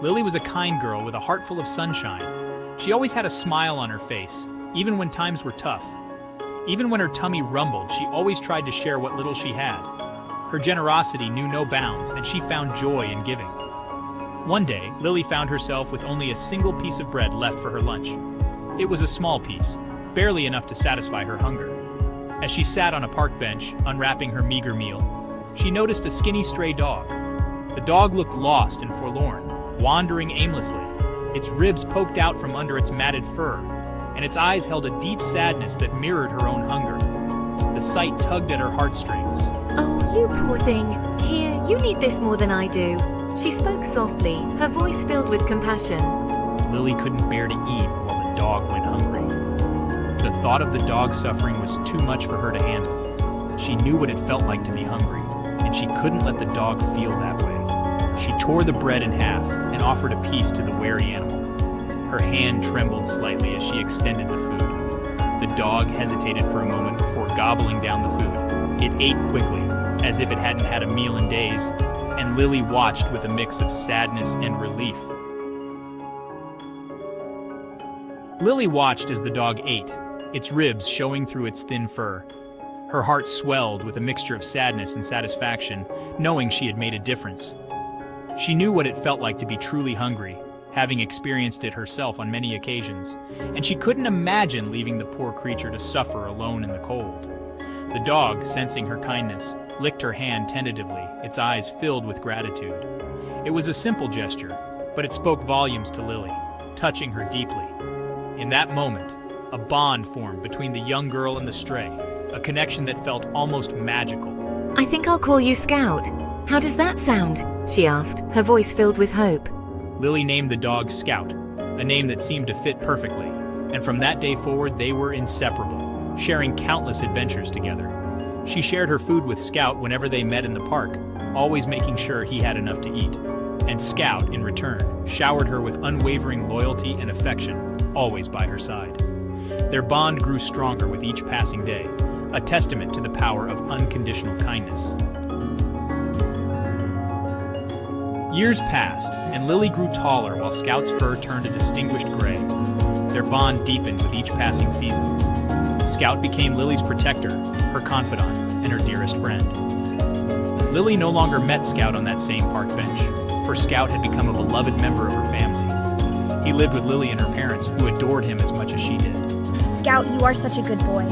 Lily was a kind girl with a heart full of sunshine. She always had a smile on her face, even when times were tough. Even when her tummy rumbled, she always tried to share what little she had. Her generosity knew no bounds, and she found joy in giving. One day, Lily found herself with only a single piece of bread left for her lunch. It was a small piece, barely enough to satisfy her hunger. As she sat on a park bench, unwrapping her meager meal, she noticed a skinny stray dog. The dog looked lost and forlorn, wandering aimlessly. Its ribs poked out from under its matted fur, and its eyes held a deep sadness that mirrored her own hunger. The sight tugged at her heartstrings. Oh, you poor thing. Here, you need this more than I do. She spoke softly, her voice filled with compassion. Lily couldn't bear to eat while the dog went hungry. The thought of the dog suffering was too much for her to handle. She knew what it felt like to be hungry, and she couldn't let the dog feel that way. She tore the bread in half and offered a piece to the wary animal. Her hand trembled slightly as she extended the food. The dog hesitated for a moment before gobbling down the food. It ate quickly, as if it hadn't had a meal in days, and Lily watched with a mix of sadness and relief. Lily watched as the dog ate, its ribs showing through its thin fur. Her heart swelled with a mixture of sadness and satisfaction, knowing she had made a difference. She knew what it felt like to be truly hungry, having experienced it herself on many occasions, and she couldn't imagine leaving the poor creature to suffer alone in the cold. The dog, sensing her kindness, licked her hand tentatively, its eyes filled with gratitude. It was a simple gesture, but it spoke volumes to Lily, touching her deeply. In that moment, a bond formed between the young girl and the stray, a connection that felt almost magical. I think I'll call you Scout. How does that sound? She asked, her voice filled with hope. Lily named the dog Scout, a name that seemed to fit perfectly, and from that day forward they were inseparable, sharing countless adventures together. She shared her food with Scout whenever they met in the park, always making sure he had enough to eat. And Scout, in return, showered her with unwavering loyalty and affection, always by her side. Their bond grew stronger with each passing day, a testament to the power of unconditional kindness. Years passed, and Lily grew taller while Scout's fur turned a distinguished gray. Their bond deepened with each passing season. Scout became Lily's protector, her confidant, and her dearest friend. Lily no longer met Scout on that same park bench, for Scout had become a beloved member of her family. He lived with Lily and her parents, who adored him as much as she did. Scout, you are such a good boy.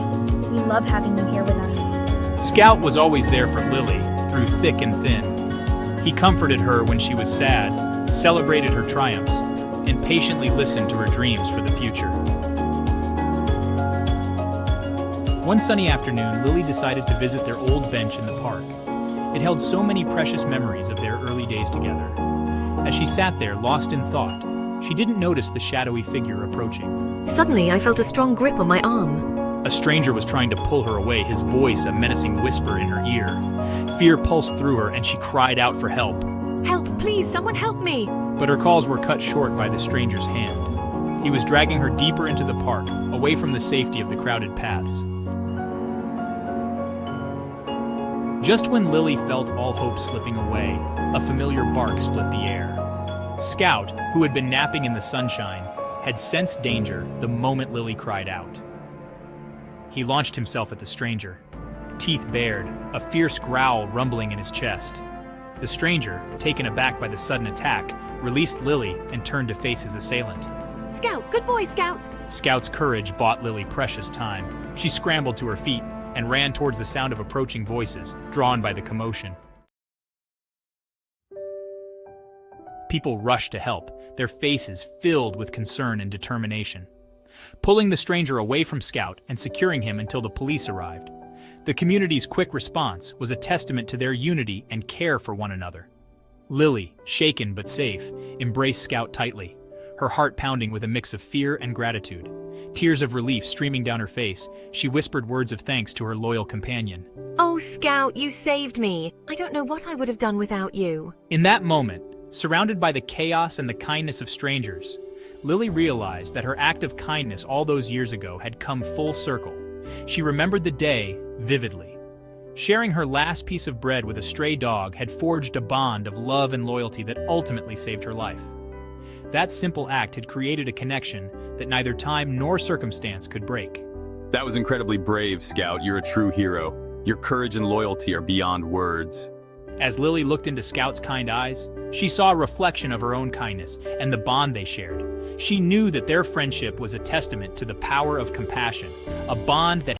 We love having you here with us. Scout was always there for Lily, through thick and thin. He comforted her when she was sad, celebrated her triumphs, and patiently listened to her dreams for the future. One sunny afternoon, Lily decided to visit their old bench in the park. It held so many precious memories of their early days together. As she sat there, lost in thought, she didn't notice the shadowy figure approaching. Suddenly, I felt a strong grip on my arm. A stranger was trying to pull her away, his voice a menacing whisper in her ear. Fear pulsed through her, and she cried out for help. Help, please, someone help me! But her calls were cut short by the stranger's hand. He was dragging her deeper into the park, away from the safety of the crowded paths. Just when Lily felt all hope slipping away, a familiar bark split the air. Scout, who had been napping in the sunshine, had sensed danger the moment Lily cried out. He launched himself at the stranger, teeth bared, a fierce growl rumbling in his chest. The stranger, taken aback by the sudden attack, released Lily and turned to face his assailant. Scout, good boy, Scout! Scout's courage bought Lily precious time. She scrambled to her feet and ran towards the sound of approaching voices, drawn by the commotion. People rushed to help, their faces filled with concern and determination. Pulling the stranger away from Scout and securing him until the police arrived. The community's quick response was a testament to their unity and care for one another. Lily, shaken but safe, embraced Scout tightly, her heart pounding with a mix of fear and gratitude. Tears of relief streaming down her face, she whispered words of thanks to her loyal companion. Oh, Scout, you saved me. I don't know what I would have done without you. In that moment, surrounded by the chaos and the kindness of strangers, Lily realized that her act of kindness all those years ago had come full circle. She remembered the day vividly. Sharing her last piece of bread with a stray dog had forged a bond of love and loyalty that ultimately saved her life. That simple act had created a connection that neither time nor circumstance could break. That was incredibly brave, Scout. You're a true hero. Your courage and loyalty are beyond words. As Lily looked into Scout's kind eyes, she saw a reflection of her own kindness and the bond they shared. She knew that their friendship was a testament to the power of compassion, a bond that